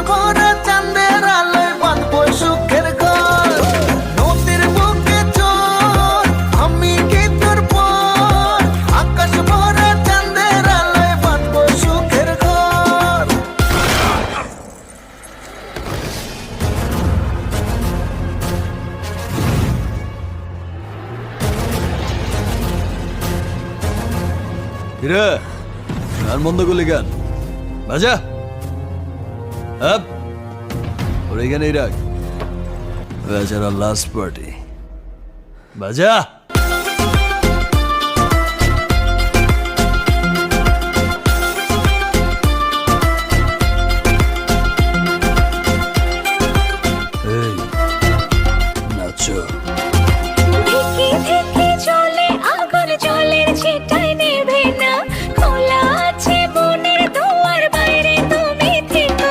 ভরা চাঁদের আলোয় বাঁধবো সুখের ঘর। নদীর বুকে চল আমি কি তোর পর, আকাশ ভরা চাঁদের আলোয় বাঁধবো সুখের ঘর। কিরে গান বন্ধ করলি গান বাজা আপ ওর এখানেই রাখ বেচারা লাস্ট পার্টি বাজা।